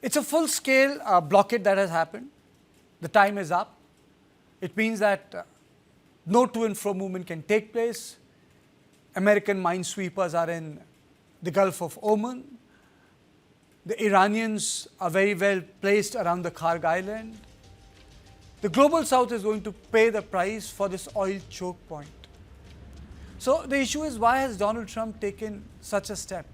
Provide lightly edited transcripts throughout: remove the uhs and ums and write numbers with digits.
It's a full-scale blockade that has happened. The time is up. It means that no to and fro movement can take place. American minesweepers are in the Gulf of Oman. The Iranians are very well placed around the Kharg Island. The global south is going to pay the price for this oil choke point. So the issue is, why has Donald Trump taken such a step?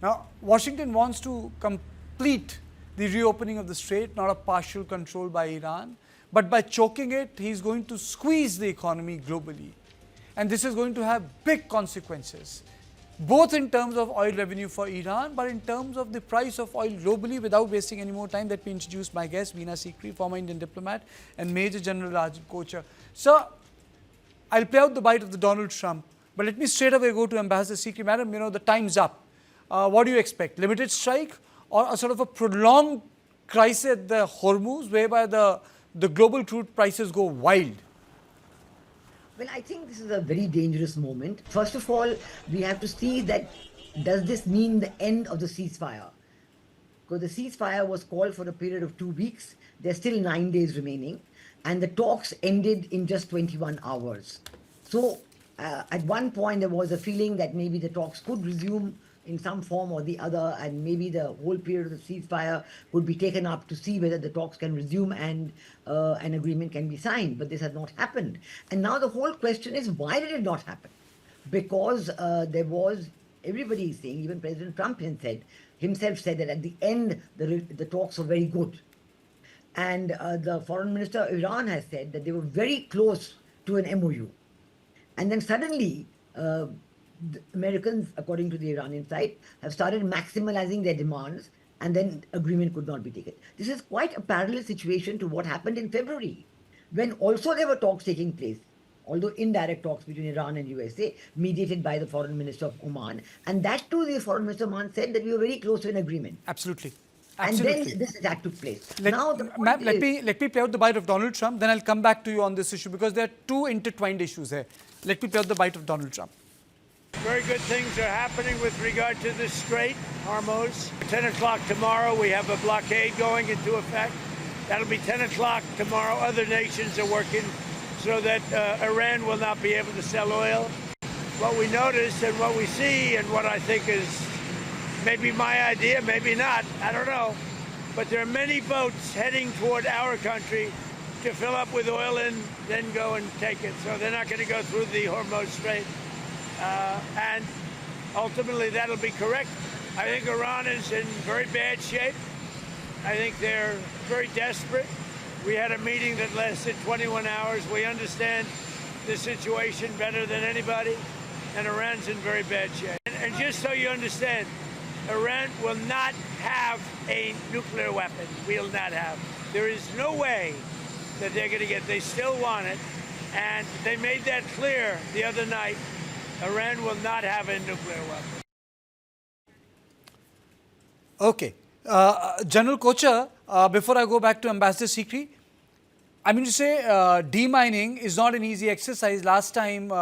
Now, Washington wants to complete the reopening of the strait, not a partial control by Iran, but by choking it, he's going to squeeze the economy globally. And this is going to have big consequences, both in terms of oil revenue for Iran, but in terms of the price of oil globally. Without wasting any more time, let me introduce my guest, Veena Sikri, former Indian diplomat, and Major General Rajan Kochar. Sir, I'll play out the bite of the Donald Trump, but let me straight away go to Ambassador Sikri. Madam, the time's up. What do you expect? Limited strike or a sort of a prolonged crisis at the Hormuz, whereby the global crude prices go wild? Well, I think this is a very dangerous moment. First of all, we have to see that, does this mean the end of the ceasefire? Because the ceasefire was called for a period of 2 weeks. There's still 9 days remaining. And the talks ended in just 21 hours. So at one point, there was a feeling that maybe the talks could resume in some form or the other, and maybe the whole period of the ceasefire could be taken up to see whether the talks can resume and an agreement can be signed. But this has not happened. And now the whole question is, why did it not happen? Because everybody is saying, even President Trump himself said that at the end, the talks were very good. And the foreign minister of Iran has said that they were very close to an MOU. And then suddenly, the Americans, according to the Iranian side, have started maximizing their demands, and then agreement could not be taken. This is quite a parallel situation to what happened in February, when also there were talks taking place, although indirect talks between Iran and USA, mediated by the foreign minister of Oman. And that too, the foreign minister of Oman said that we were very close to an agreement. Absolutely. And then this attack took place. Let me play out the bite of Donald Trump, then I'll come back to you on this issue, because there are two intertwined issues here. Let me play out the bite of Donald Trump. Very good things are happening with regard to the Strait Hormuz. 10 o'clock tomorrow, we have a blockade going into effect. That'll be 10 o'clock tomorrow. Other nations are working so that Iran will not be able to sell oil. What we notice and what we see, and what I think is maybe my idea, maybe not, I don't know, but there are many boats heading toward our country to fill up with oil and then go and take it. So they're not going to go through the Hormuz Strait. And ultimately, that'll be correct. I think Iran is in very bad shape. I think they're very desperate. We had a meeting that lasted 21 hours. We understand the situation better than anybody, and Iran's in very bad shape. And just so you understand, Iran will not have a nuclear weapon. Will not have. There is no way that they're going to get. They still want it, and they made that clear the other night. Iran will not have a nuclear weapon. Okay. General Kochar, before I go back to Ambassador Sikri, I mean to say demining is not an easy exercise. Last time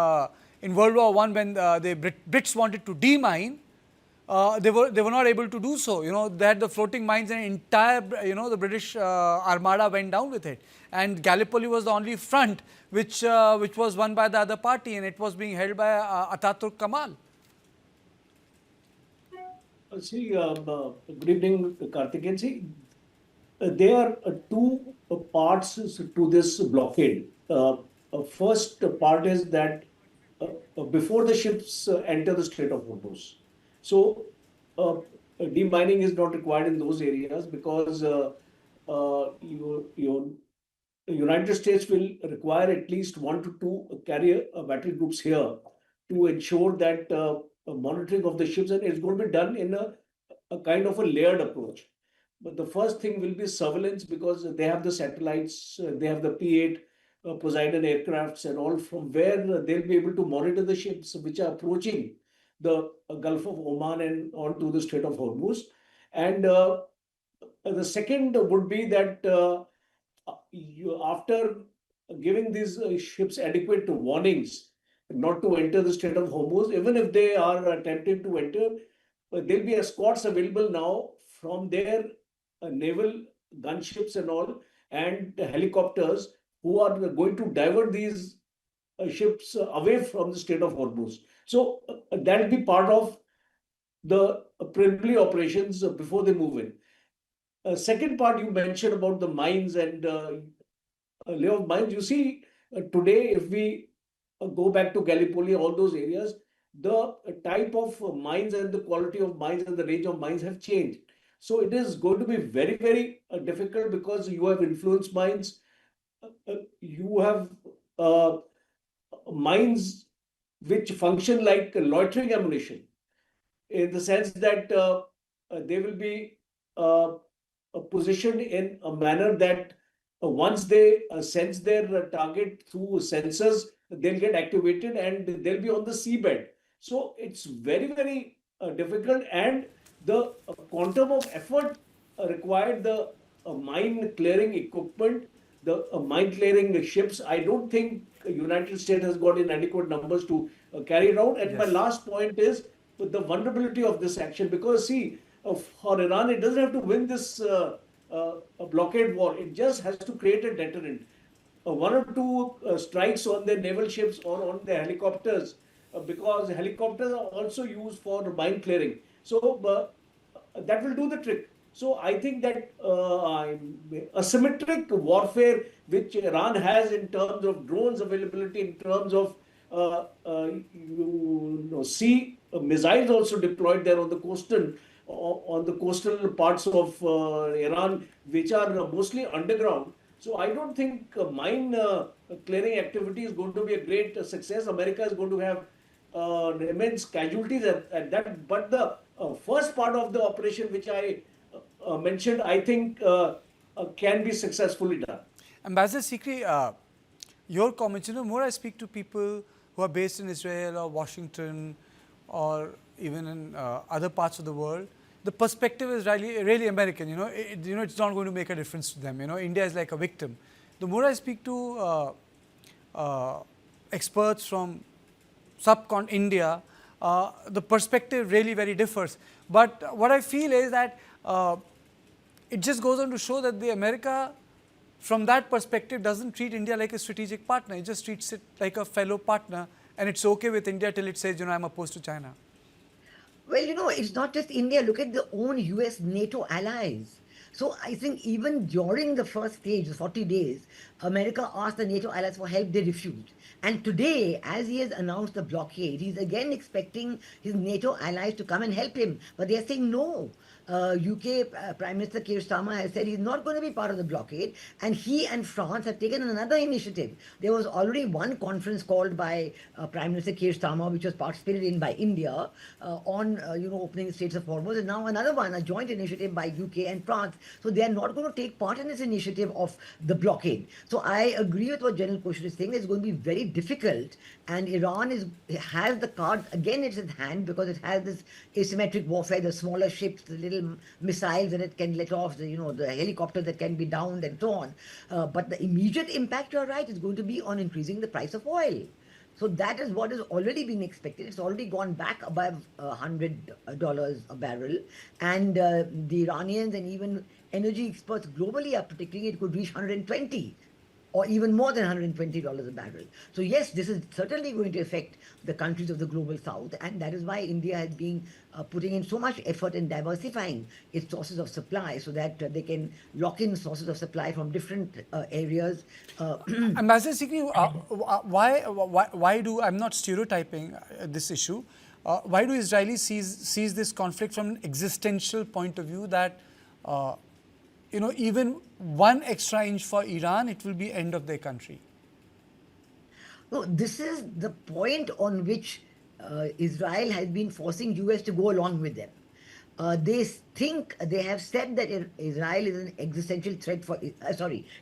in World War I, when the Brits wanted to demine, they were not able to do so. They had the floating mines, and entire, the British armada went down with it. And Gallipoli was the only front which was won by the other party, and it was being held by Ataturk Kemal. See, good evening, Karthikeyan. See, there are two parts to this blockade. First part is that before the ships enter the Strait of Hormuz. So, demining is not required in those areas, because your United States will require at least 1 to 2 carrier battery groups here to ensure that monitoring of the ships, and it's going to be done in a kind of a layered approach. But the first thing will be surveillance, because they have the satellites, they have the P-8 Poseidon aircrafts and all, from where they'll be able to monitor the ships which are approaching the Gulf of Oman and onto the Strait of Hormuz. And the second would be that after giving these ships adequate warnings not to enter the Strait of Hormuz, even if they are attempting to enter, there'll be escorts available now from their naval gunships and all, and helicopters who are going to divert these ships away from the Strait of Hormuz. So that will be part of the preliminary operations before they move in. Second part you mentioned about the mines and layer of mines. You see, today, if we go back to Gallipoli, all those areas, the type of mines and the quality of mines and the range of mines have changed. So it is going to be very, very difficult because you have influence mines, you have mines which function like loitering ammunition, in the sense that they will be positioned in a manner that once they sense their target through sensors, they'll get activated and they'll be on the seabed. So it's very, very difficult, and the quantum of effort required, the mine clearing equipment, the mine clearing ships, I don't think United States has got inadequate numbers to carry it out. And my Yes. last point is the vulnerability of this action, because see, for Iran, it doesn't have to win this blockade war. It just has to create a deterrent. One or two strikes on their naval ships or on their helicopters, because helicopters are also used for mine clearing. So that will do the trick. So I think that asymmetric warfare which Iran has in terms of drones availability, in terms of sea missiles also deployed there on the coastal parts of Iran, which are mostly underground. So I don't think mine clearing activity is going to be a great success. America is going to have immense casualties at that. But the first part of the operation, which I mentioned, I think can be successfully done. Ambassador Sikri, your comments, more I speak to people who are based in Israel or Washington or even in other parts of the world, the perspective is really American. It's not going to make a difference to them. India is like a victim. The more I speak to experts from subcon India, the perspective really very differs. But what I feel is that it just goes on to show that the America, from that perspective, doesn't treat India like a strategic partner. It just treats it like a fellow partner, and it's okay with India till it says, I'm opposed to China. Well, it's not just India. Look at the own US NATO allies. So I think even during the first stage, the 40 days, America asked the NATO allies for help, they refused. And today, as he has announced the blockade, he's again expecting his NATO allies to come and help him. But they are saying no. UK Prime Minister Keir Starmer has said he's not going to be part of the blockade, and he and France have taken another initiative. There was already one conference called by Prime Minister Keir Starmer, which was participated in by India on opening the Straits of Hormuz, and now another one, a joint initiative by UK and France. So they are not going to take part in this initiative of the blockade. So I agree with what General Kushner is saying. It's going to be very difficult, and Iran has the cards again in its hand, because it has this asymmetric warfare, the smaller ships, the little missiles that it can let off, the helicopters that can be downed and so on. But the immediate impact, you're right, is going to be on increasing the price of oil. So that is what is already being expected. It's already gone back above $100 a barrel. And the Iranians and even energy experts globally are predicting it could reach 120 or even more than $120 a barrel. So yes, this is certainly going to affect the countries of the global south, and that is why India has been putting in so much effort in diversifying its sources of supply, so that they can lock in sources of supply from different areas. Ambassador Sikri, why do, I'm not stereotyping this issue, why do Israelis sees this conflict from an existential point of view that even one extra inch for Iran, it will be end of their country? No, this is the point on which Israel has been forcing US to go along with them. They have said that Israel is an existential threat for,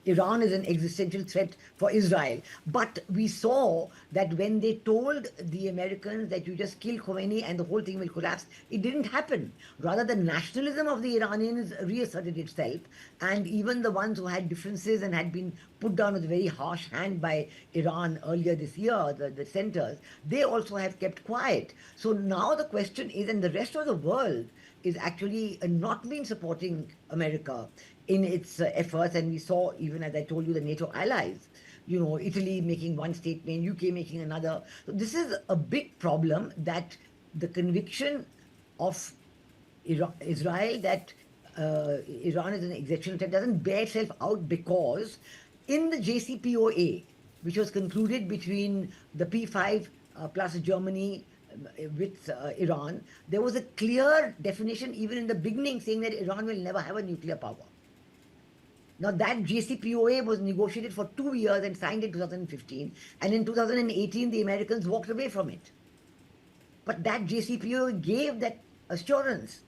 Iran is an existential threat for Israel. But we saw that when they told the Americans that you just kill Khomeini and the whole thing will collapse, it didn't happen. Rather, the nationalism of the Iranians reasserted itself, and even the ones who had differences and had been put down with a very harsh hand by Iran earlier this year, the dissenters, they also have kept quiet. So now the question is, and the rest of the world is actually not been supporting America in its efforts. And we saw, even as I told you, the NATO allies, Italy making one statement, UK making another. So this is a big problem, that the conviction of Israel that Iran is an existential threat doesn't bear itself out, because in the JCPOA, which was concluded between the P5 plus Germany with Iran, there was a clear definition even in the beginning saying that Iran will never have a nuclear power. Now, that JCPOA was negotiated for 2 years and signed in 2015, and in 2018 the Americans walked away from it. But that JCPOA gave that assurance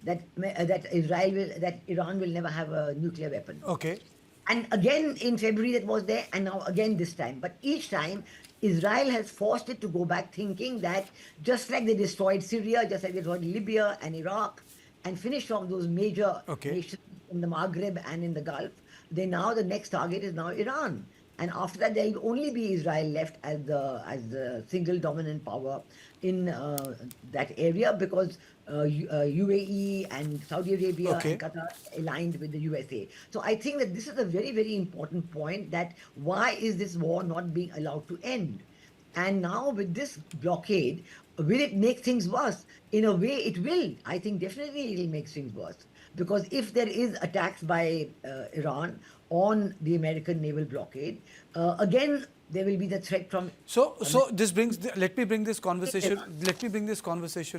that that Iran will never have a nuclear weapon. Okay. And again in February that was there, and now again this time. But each time Israel has forced it to go back, thinking that just like they destroyed Syria, just like they destroyed Libya and Iraq, and finished off those major nations in the Maghreb and in the Gulf, the next target is now Iran. And after that, there will only be Israel left as the single dominant power in that area, because UAE and Saudi Arabia and Qatar aligned with the USA. So I think that this is a very, very important point, that why is this war not being allowed to end? And now with this blockade, will it make things worse? In a way, it will. I think definitely it will make things worse. Because if there is attacks by Iran on the American naval blockade, again, there will be the threat from... So this brings, let me bring this conversation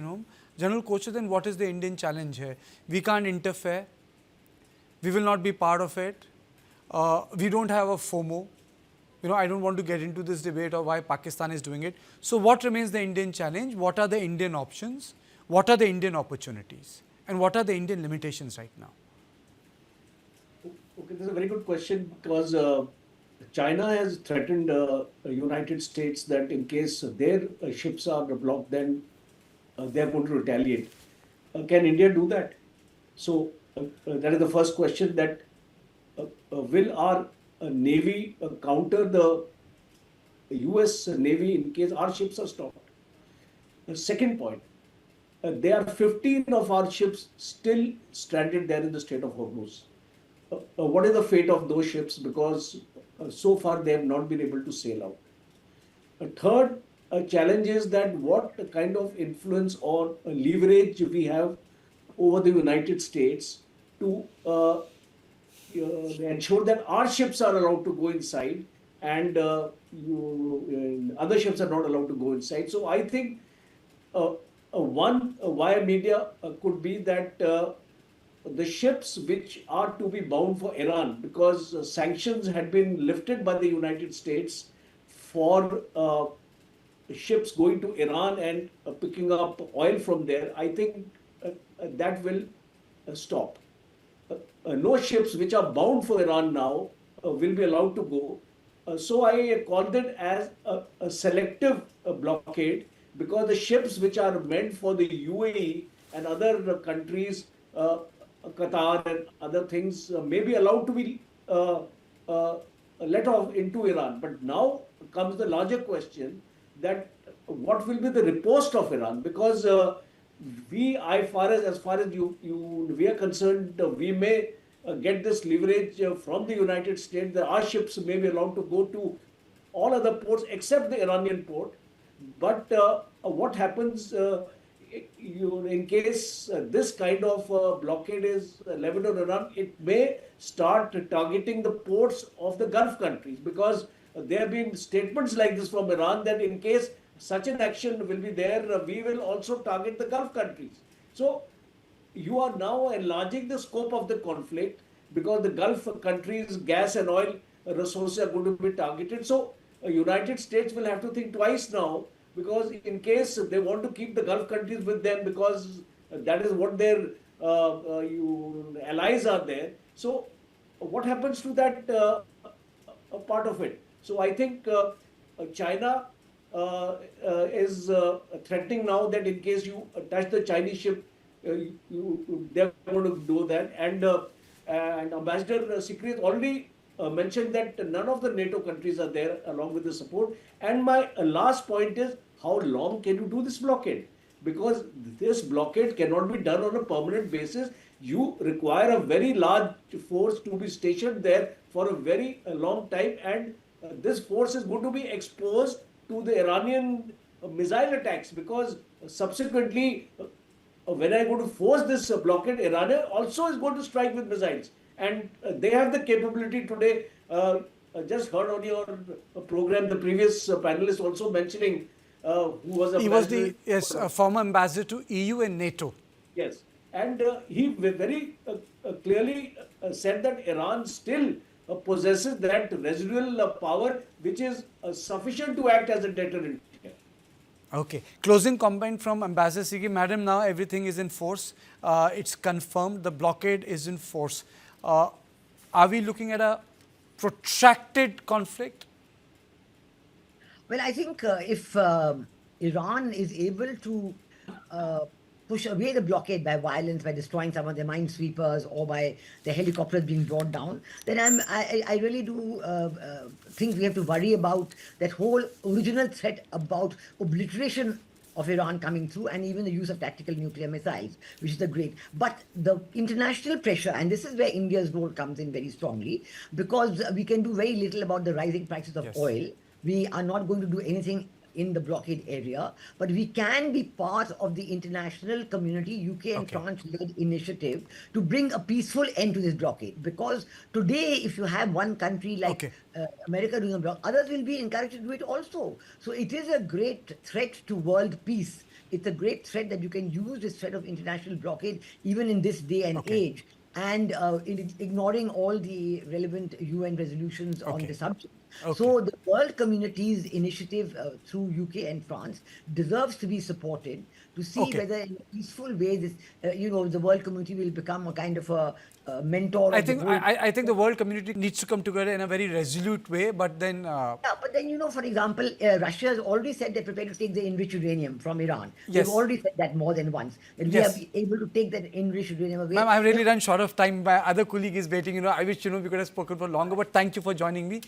home. General Kocher, then what is the Indian challenge here? We can't interfere. We will not be part of it. We don't have a FOMO. I don't want to get into this debate of why Pakistan is doing it. So what remains the Indian challenge? What are the Indian options? What are the Indian opportunities? And what are the Indian limitations right now? Okay, this is a very good question, because China has threatened the United States that in case their ships are blocked, then they are going to retaliate. Can India do that? So that is the first question, that will our Navy counter the US Navy in case our ships are stopped? The second point, there are 15 of our ships still stranded there in the Strait of Hormuz. What is the fate of those ships? Because so far they have not been able to sail out. A third challenge is that what kind of influence or leverage we have over the United States to ensure that our ships are allowed to go inside, and other ships are not allowed to go inside. So I think one via media could be that the ships which are to be bound for Iran, because sanctions had been lifted by the United States for ships going to Iran and picking up oil from there, I think that will stop. No ships which are bound for Iran now will be allowed to go. So I called it as a selective blockade, because the ships which are meant for the UAE and other countries, Qatar and other things, may be allowed to be let off into Iran. But now comes the larger question, that what will be the riposte of Iran? Because as far as we are concerned, we may get this leverage from the United States, that our ships may be allowed to go to all other ports except the Iranian port. But what happens in case this kind of blockade is leveled on Iran? It may start targeting the ports of the Gulf countries, because there have been statements like this from Iran that in case such an action will be there, we will also target the Gulf countries. So you are now enlarging the scope of the conflict, because the Gulf countries' gas and oil resources are going to be targeted. So United States will have to think twice now, because in case they want to keep the Gulf countries with them, because that is what their allies are there. So what happens to that part of it? So I think China is threatening now that in case you touch the Chinese ship, they're going to do that. And Ambassador Sikri already mentioned that none of the NATO countries are there along with the support. And my last point is, how long can you do this blockade? because this blockade cannot be done on a permanent basis. You require a very large force to be stationed there for a very long time, and this force is going to be exposed to the Iranian missile attacks, because subsequently, when I go to force this blockade, Iran also is going to strike with missiles, and they have the capability today. I just heard on your program the previous panelist also mentioning who was He was ambassador. the former ambassador to EU and NATO. Yes, and he very clearly said that Iran still possesses that residual power which is sufficient to act as a deterrent. Okay. Closing comment from Ambassador Sigi. Madam, now everything is in force. It's confirmed the blockade is in force. Are we looking at a protracted conflict? Well, I think if Iran is able to push away the blockade by violence, by destroying some of their minesweepers or by the helicopters being brought down, then I really do think we have to worry about that whole original threat about obliteration of Iran coming through, and even the use of tactical nuclear missiles, which is the great. But the international pressure, and this is where India's role comes in very strongly, because we can do very little about the rising prices of oil. We are not going to do anything in the blockade area, but we can be part of the international community, UK and France-led initiative to bring a peaceful end to this blockade. Because today, if you have one country like America doing a blockade, others will be encouraged to do it also. So it is a great threat to world peace. It's a great threat that you can use this threat of international blockade even in this day and age, and ignoring all the relevant UN resolutions on the subject. So the world community's initiative through UK and France deserves to be supported to see whether in a peaceful way this, the world community will become a kind of a mentor. I think the world community needs to come together in a very resolute way, but then... but then, for example, Russia has already said they're prepared to take the enriched uranium from Iran. Yes. They've already said that more than once. And we are able to take that enriched uranium away. Ma'am, I've really run short of time. My other colleague is waiting. I wish, we could have spoken for longer, but thank you for joining me.